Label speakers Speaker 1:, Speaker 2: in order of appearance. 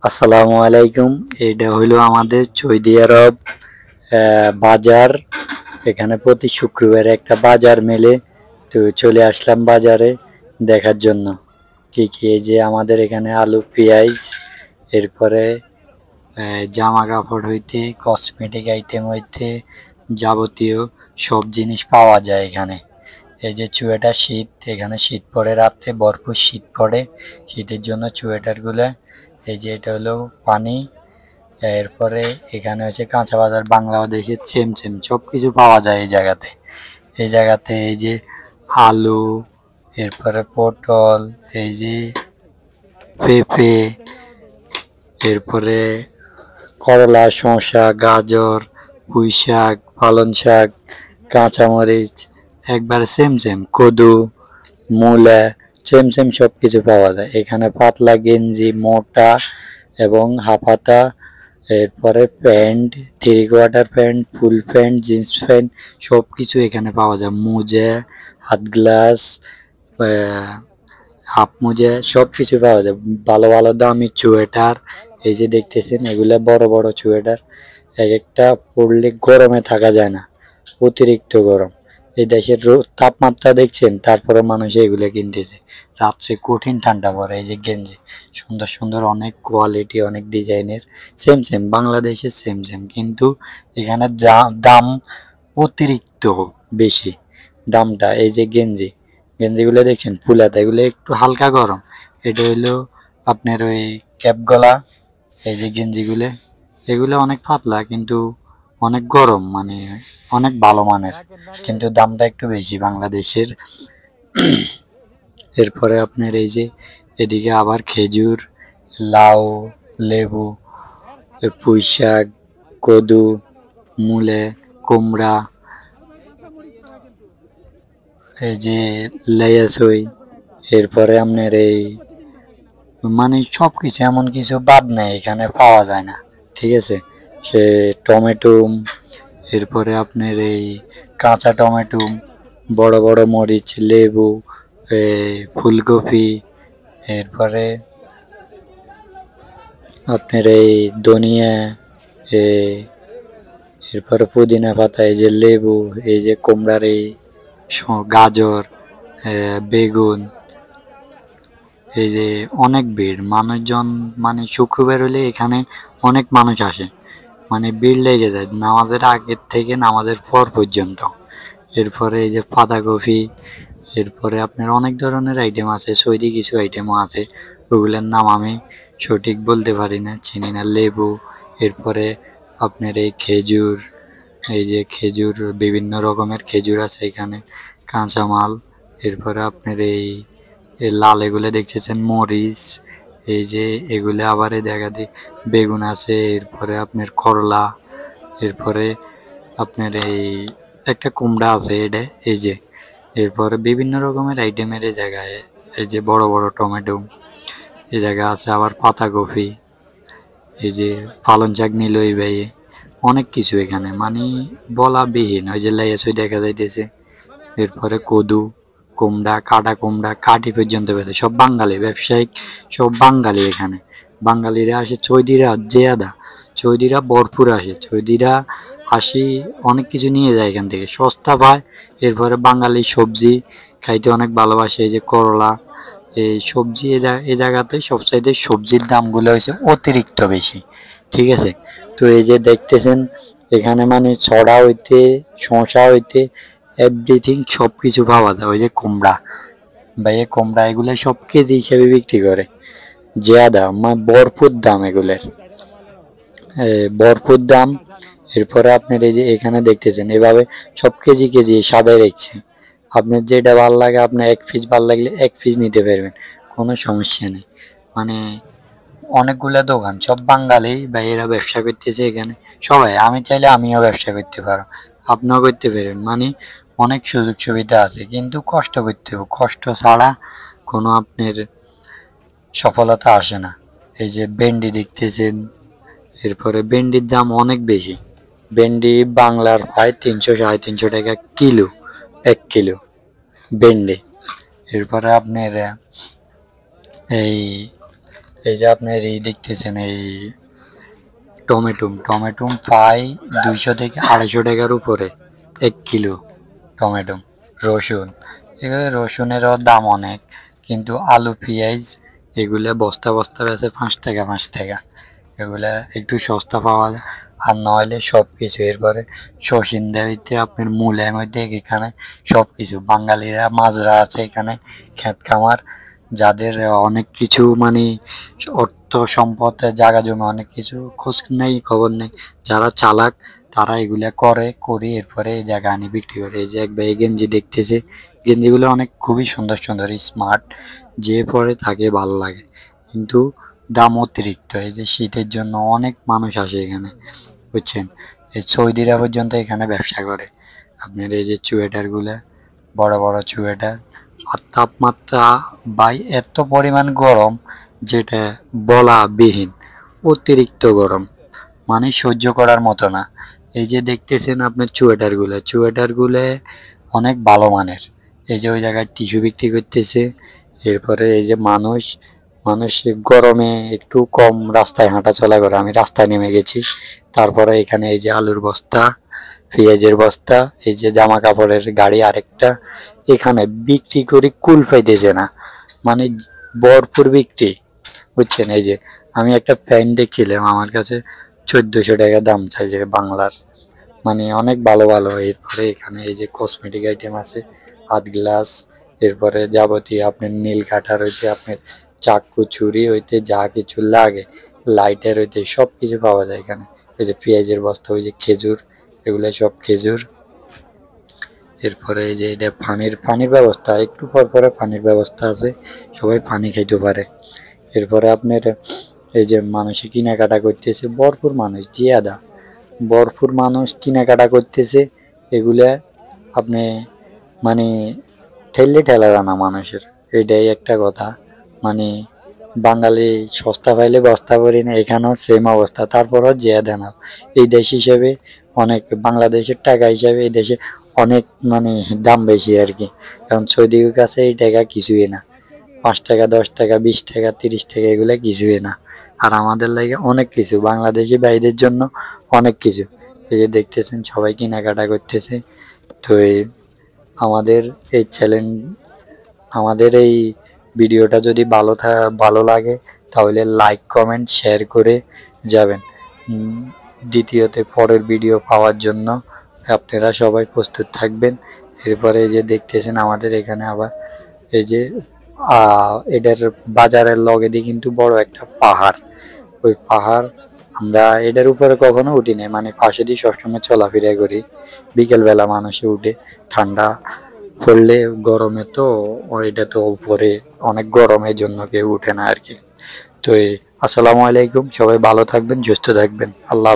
Speaker 1: আসসালামু আলাইকুম। এটা হইলো আমাদের সৌদি আরব বাজার। এখানে প্রতি শুক্রবারে একটা বাজার মেলে। তো চলে আসলাম বাজারে দেখার জন্য কি কি। এই যে আমাদের এখানে আলু পেঁয়াজ, এরপরে জামা কাপড় হইতে কসমেটিক আইটেম হইতে যাবতীয় সব জিনিস পাওয়া যায় এখানে। এই যে চুয়েটার শীত, এখানে শীত পড়ে, রাত্রে ভরপুর শীত পড়ে। শীতের জন্য চুয়েটারগুলো, এই যে এটা হলো পানি। এরপরে এখানে হচ্ছে কাঁচা বাজার, বাংলাদেশের সেম সব কিছু পাওয়া যায় এই জায়গাতে। এই যে আলু, এরপরে পটল, এই যে পেঁপে, এরপরে করলা, শসা, গাজর, পুঁই শাক, পালং শাক, কাঁচামরিচ, একবারে সেম কদু, মূলা, সেম সব কিছু পাওয়া যায় এখানে। পাতলা গেঞ্জি, মোটা এবং হাফাতা, এরপরে pant, three quarter pant, full pant, jeans pant, সব কিছু এখানে পাওয়া যায়। মোজা, হাত গ্লাস, হাফ মোজা, সব কিছু পাওয়া যায়। ভালো ভালো দামি সোয়েটার, এই যে দেখতেছেন এগুলা বড় বড় সোয়েটার। এক একটা পরলে গরমে থাকা যায় না, অতিরিক্ত গরম। এই দেশের তাপমাত্রা দেখছেন, তারপরে মানুষ এগুলো কিনতেছে। রাত্রে কঠিন ঠান্ডা পড়ে। এই যে গেঞ্জি, সুন্দর অনেক কোয়ালিটি, অনেক ডিজাইনের, সেম বাংলাদেশের সেম, কিন্তু এখানে দাম অতিরিক্ত বেশি দামটা। এই যে গেঞ্জিগুলো দেখছেন ফুলাতে, এগুলো একটু হালকা গরম। এটা হইলো আপনার ওই ক্যাপ গলা। এই যে গেঞ্জিগুলো, এগুলো অনেক পাতলা কিন্তু অনেক গরম, মানে অনেক ভালো মানের, কিন্তু দামটা একটু বেশি বাংলাদেশের। এরপরে আপনার এই যে এদিকে আবার খেজুর, লাউ, লেবু, পুঁই শাক, কদু, মূলে, কুমড়া, এই যে লেয়াসই, এরপরে আপনার এই মানে সব কিছু, এমন কিছু বাদ নেই এখানে পাওয়া যায় না, ঠিক আছে। সে টমেটো, এরপরে আপনার এই কাঁচা টমেটো, বড় বড় মরিচ, লেবু, ফুলকপি, এরপরে আপনার এই ধনিয়া, এরপরে পুদিনা পাতা, এই যে লেবু, এই যে কুমড়ার এই গাজর, বেগুন, এই যে অনেক ভিড় মানুষজন, মানে শুক্রবার হলে এখানে অনেক মানুষ আসে, মানে ভিড় লেগে যায় নামাজের আগের থেকে নামাজের পর পর্যন্ত। এরপরে এই যে পাতাকপি, এরপরে আপনার অনেক ধরনের আইটেম আছে, সৌদি কিছু আইটেমও আছে, ওগুলোর নাম আমি সঠিক বলতে পারি না, চিনি না। লেবু, এরপরে আপনার এই খেজুর, এই যে খেজুর, বিভিন্ন রকমের খেজুর আছে এখানে, কাঁচামাল। এরপরে আপনার এই লাল, এগুলো দেখতেছেন মরিচ, এই যে এগুলো আবার এই দেখা দি বেগুন আছে, এরপরে আপনার করলা, এরপরে আপনার এই একটা কুমড়া আছে এটা, এই যে এরপরে বিভিন্ন রকমের আইটেমের এই জায়গায়। এই যে বড় বড় টমেটো এই জায়গায় আছে, আবার পাতাকপি, এই যে পালং শাক নিলই ভাই, অনেক কিছু এখানে, মানে বলা বিহীন। ওই যে লাইয়াছই দেখা যাইতেছে, এরপরে কদু, কুমড়া, কাটা কুমড়া, কাটি পর্যন্ত পেয়েছে, সব বাঙালি ব্যবসায়িক, সব বাঙালি এখানে। বাঙালিরা আসে, চৌদিরা জেয়াদা, চৌদিরা ভরপুর আসে, চৌদিরা আসি অনেক কিছু নিয়ে যায় এখান থেকে, সস্তা পায়। এরপরে বাঙালি সবজি খাইতে অনেক ভালোবাসে, এই যে করলা, এই সবজি এ জায়গাতে সবচাইতে সবজির দামগুলো হয়েছে অতিরিক্ত বেশি, ঠিক আছে। তো এই যে দেখতেছেন এখানে, মানে ছড়া হইতে শশা হইতে এভরিথিং সব কিছু পাওয়া যায়। ওই যে কুমড়া, ভাইয়ে কুমড়া এগুলো সব কেজি হিসেবে বিক্রি করে, জিয়াদা মানে ভরপুর দাম এগুলোর, ভরপুর দাম। এরপরে আপনার এই যে এখানে দেখতেছেন এভাবে সব কেজি সাদাই রাখছে। আপনার যেটা ভালো লাগে, আপনার এক পিস ভালো লাগলে এক পিস নিতে পারবেন, কোনো সমস্যা নেই। মানে অনেকগুলো দোকান, সব বাঙালি ভাইয়েরা ব্যবসা করতেছে এখানে, সবাই। আমি চাইলে আমিও ব্যবসা করতে পারো, আপনিও করতে পারবেন, মানে অনেক সুযোগ সুবিধা আছে, কিন্তু কষ্ট করতে হবে, কষ্ট ছাড়া কোনো আপনার সফলতা আসে না। এই যে ভেন্ডি দেখতেছেন, এরপরে ভেন্ডির দাম অনেক বেশি। ভেন্ডি বাংলার প্রায় 300 সাড়ে 300 টাকা কিলো, 1 কিলো ভেন্ডি। এরপরে আপনার এই এই যে আপনার এই দেখতেছেন এই টমেটো প্রায় 200 থেকে 250 টাকার উপরে 1 কিলো টমেটো। রসুন, এগুলো রসুনেরও দাম অনেক, কিন্তু আলু পেঁয়াজ এগুলো বস্তা বস্তা বেচে 5 টাকা 5 টাকা, এগুলা একটু সস্তা পাওয়া যায়। আর নইলে সব কিছু এরপরে শৌখিনদের হইতে আপনার মূলের মধ্যে এখানে সব কিছু বাঙালিরা মাজরা আছে এখানে, ক্ষেত খামার, যাদের অনেক কিছু মানে অর্থ সম্পদ জায়গা জমি অনেক কিছু খোঁজ নেই খবর নেই, যারা চালাক তারা এগুলা করে এরপরে এই জায়গা আনি বিক্রি করে। এই যে এক ভাই গেঞ্জি দেখতেছে, গেঞ্জিগুলো অনেক খুবই সুন্দর সুন্দর স্মার্ট, যে পরে তাকে ভালো লাগে, কিন্তু দাম অতিরিক্ত। এই যে শীতের জন্য অনেক মানুষ আসে এখানে, বুঝছেন। এই সৌদিরা পর্যন্ত এখানে ব্যবসা করে। আপনার এই যে চুয়েটারগুলো, বড় বড় চুয়েটার, আর তাপমাত্রা বাই এত পরিমাণ গরম যেটা বলা বিহীন, অতিরিক্ত গরম, মানে সহ্য করার মতো না। এই যে দেখতেছেন আপনার চুয়েটারগুলো অনেক ভালো মানের। এই যে ওই জায়গায় টিস্যু বিক্রি করতেছে। এরপরে এই যে মানুষ গরমে একটু কম রাস্তায় হাঁটা চলা করে, আমি রাস্তায় নেমে গেছি। তারপরে এখানে এই যে আলুর বস্তা, পেঁয়াজের বস্তা, এই যে জামা কাপড়ের গাড়ি আরেকটা, এখানে বিক্রি করে কুল পাইতেছে না, মানে ভরপুর বিক্রি, বুঝছেন। এই যে আমি একটা প্যান্ট দেখছিলাম, আমার কাছে 1400 টাকা দাম চাইছে বাংলার, মানে অনেক ভালো ভালো। এরপরে এখানে এই যে কসমেটিক আইটেম আছে, হাত গ্লাস, এরপরে যাবতীয় আপনার নীল কাটার হইতে আপনার চাকু ছুরি হইতে যা কিছু লাগে, লাইটার হইতে সব কিছু পাওয়া যায় এখানে। ওই যে পেঁয়াজের বস্তা, ওই যে খেজুর, এগুলো সব খেজুর। এরপরে এই যে এটা পানির ব্যবস্থা, একটু পর পরে পানির ব্যবস্থা আছে, সবাই পানি খাইতে পারে। এরপরে আপনার এই যে মানুষে কেনাকাটা করতেছে, ভরপুর মানুষ কেনাকাটা করতেছে। এগুলা আপনি মানে ঠেলা না মানুষের, এটাই একটা কথা। মানে বাঙালি সস্তা পাইলে বস্তা করি না, এখানেও সেম অবস্থা, তারপরও জিয়াদা না। এই দেশ হিসেবে অনেক, বাংলাদেশের টাকা হিসাবে এই দেশে অনেক মানে দাম বেশি আর কি, কারণ সৌদির কাছে এই টাকা কিছুই না। 5 টাকা 10 টাকা 20 টাকা 30 টাকা এগুলা কিছুই না, আর আমাদের লাগে অনেক কিছু, বাংলাদেশি ভাইদের জন্য অনেক কিছু। এই যে দেখতেছেন সবাই কেনাকাটা করতেছে। তো আমাদের এই চ্যালেঞ্জ, আমাদের এই ভিডিওটা যদি ভালো লাগে তাহলে লাইক কমেন্ট শেয়ার করে যাবেন। দ্বিতীয়তে পরের ভিডিও পাওয়ার জন্য আপনারা সবাই প্রস্তুত থাকবেন। এরপরে এই যে দেখতেছেন আমাদের এখানে আবার এই যে এটার বাজারের লগে দিয়ে কিন্তু বড় একটা পাহাড়, ওই পাহাড় আমরা এটার উপরে কখনো উঠি নাই, মানে পাশে দিয়ে সবসময় চলাফেরা করি। বিকেলবেলা মানুষে উঠে, ঠান্ডা পড়লে, গরমে তো এটা তো উপরে অনেক গরমের জন্য কেউ উঠে না আর কি। তো আসসালামু আলাইকুম, সবাই ভালো থাকবেন, সুস্থ থাকবেন, আল্লাহ।